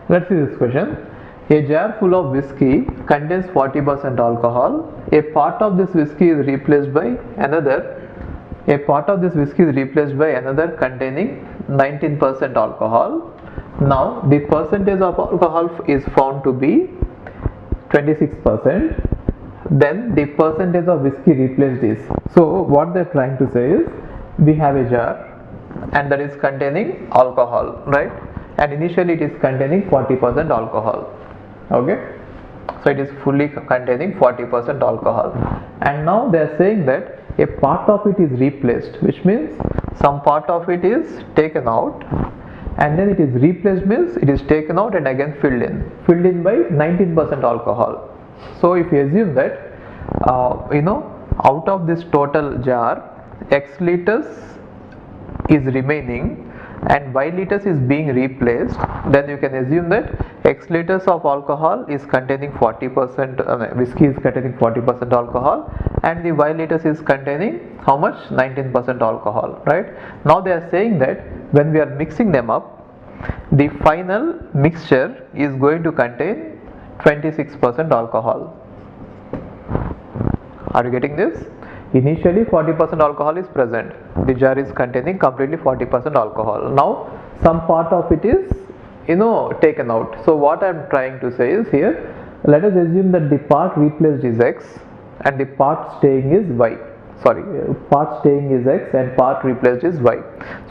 Let's see this question. A jar full of whiskey contains 40% alcohol. A part of this whiskey is replaced by another. A part of this whiskey is replaced by another containing 19% alcohol. Now the percentage of alcohol is found to be 26%. Then the percentage of whiskey replaced is. So what they're trying to say is, we have a jar and that is containing alcohol, right? And initially it is containing 40% alcohol. Okay, so it is fully containing 40% alcohol, and now they are saying that a part of it is replaced, which means some part of it is taken out, and then it is replaced means it is taken out and again filled in by 19% alcohol. So if you assume that out of this total jar, X liters is remaining and Y liters is being replaced, then you can assume that X liters of alcohol is containing 40%, whiskey is containing 40% alcohol, and the Y liters is containing how much? 19% alcohol, right? Now they are saying that when we are mixing them up, the final mixture is going to contain 26% alcohol. Are you getting this? Initially 40% alcohol is present. The jar is containing completely 40% alcohol. Now some part of it is taken out. So what I am trying to say is, here let us assume that the part replaced is X and the part staying is Y. Part staying is X and part replaced is Y.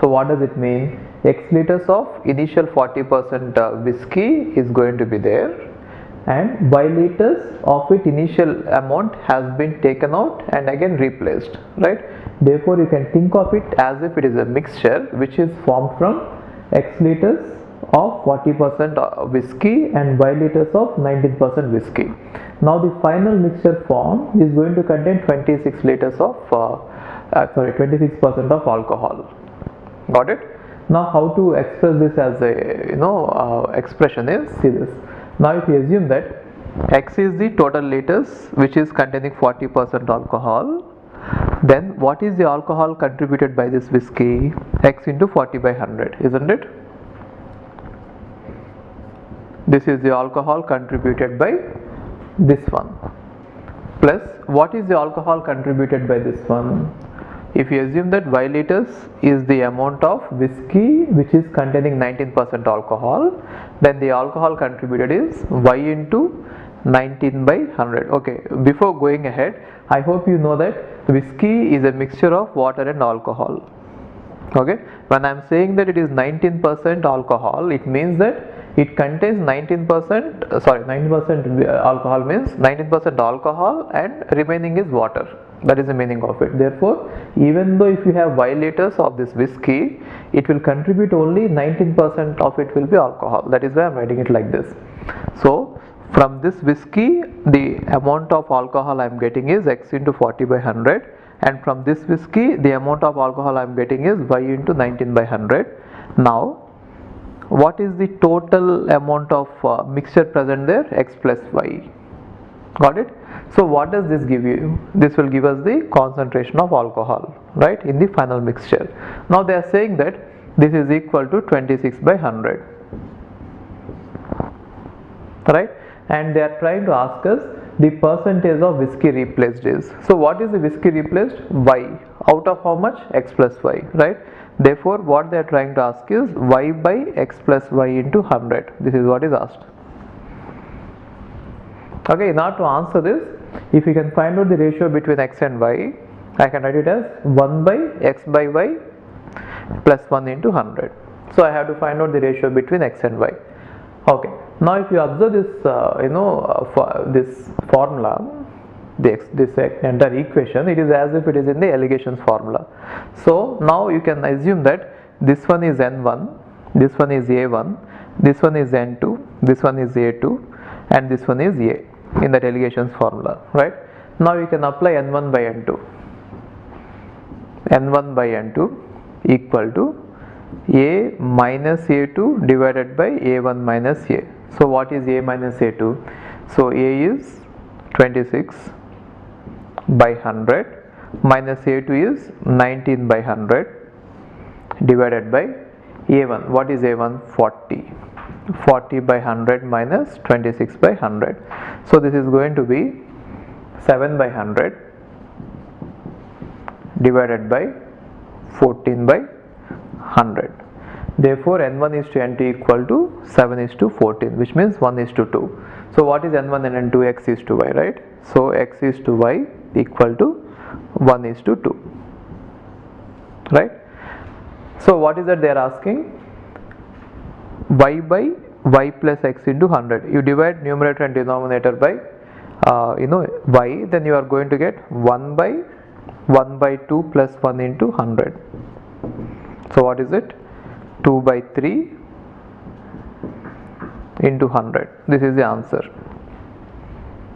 So what does it mean? X liters of initial 40% whiskey is going to be there, and Y liters of its initial amount has been taken out and again replaced, right? Therefore you can think of it as if it is a mixture which is formed from X liters of 40% whiskey and Y liters of 19% whiskey. Now the final mixture form is going to contain 26 liters of 26% of alcohol. Got it? Now how to express this as a expression is, see this. Now if you assume that X is the total liters which is containing 40% alcohol, then what is the alcohol contributed by this whiskey? X into 40 by 100, isn't it? This is the alcohol contributed by this one, plus what is the alcohol contributed by this one? If you assume that Y liters is the amount of whiskey which is containing 19% alcohol, then the alcohol contributed is Y into 19 by 100. Okay, before going ahead, I hope you know that whiskey is a mixture of water and alcohol. Okay, when I am saying that it is 19% alcohol, it means that it contains 19% alcohol means 19% alcohol and remaining is water. That is the meaning of it. Therefore, even though if you have Y liters of this whiskey, it will contribute only 19% of it will be alcohol. That is why I am writing it like this. So from this whiskey, the amount of alcohol I am getting is X into 40 by 100, and from this whiskey the amount of alcohol I am getting is Y into 19 by 100. Now what is the total amount of mixture present there? X plus Y. Got it? So what does this give you? This will give us the concentration of alcohol, right, in the final mixture. Now they are saying that this is equal to 26 by 100, right, and they are trying to ask us the percentage of whiskey replaced is. So what is the whiskey replaced? Y. Out of how much? X plus Y, right? Therefore what they are trying to ask is Y by X plus Y into 100. This is what is asked. Okay, now to answer this, if you can find out the ratio between X and Y, I can write it as 1 by X by Y plus 1 into 100. So I have to find out the ratio between X and Y. Okay, now if you observe this this formula, this entire equation, it is as if it is in the allegations formula. So now you can assume that this one is N1, this one is A1, this one is N2, this one is A2, and this one is A in that allegations formula, right? Now you can apply N1 by N2. N1 by N2 equal to A minus A2 divided by A1 minus A. So what is A minus A2? So A is 26 by 100 minus A2 is 19 by 100 divided by A1. What is A1? 40. 40 by 100 minus 26 by 100. So this is going to be 7 by 100 divided by 14 by 100. Therefore n1 is to n2 equal to 7 is to 14, which means 1 is to 2. So what is n1 and n2? X is to y, right? So x is to y equal to 1 is to 2, right? So what is that they are asking? Y by y plus x into 100. You divide numerator and denominator by y, then you are going to get 1 by 2 plus 1 into 100. So what is it? 2 by 3 into 100. This is the answer.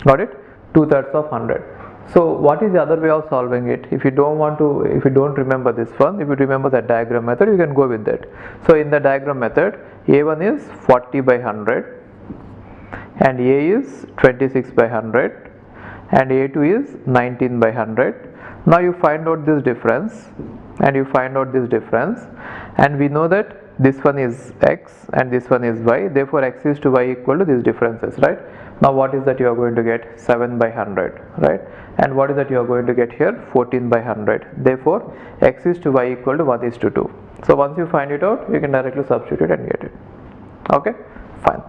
Got it? 2/3 of 100. So what is the other way of solving it? If you don't remember this one, if you remember the diagram method, you can go with that. So in the diagram method, A1 is 40 by 100 and A is 26 by 100 and A2 is 19 by 100. Now you find out this difference and we know that this one is x and this one is y, therefore x is to y equal to these differences, right? Now what is that you are going to get? 7 by 100, right? And what is that you are going to get here? 14 by 100. Therefore x is to y equal to 1 is to 2. So once you find it out, you can directly substitute and get it. Okay, fine.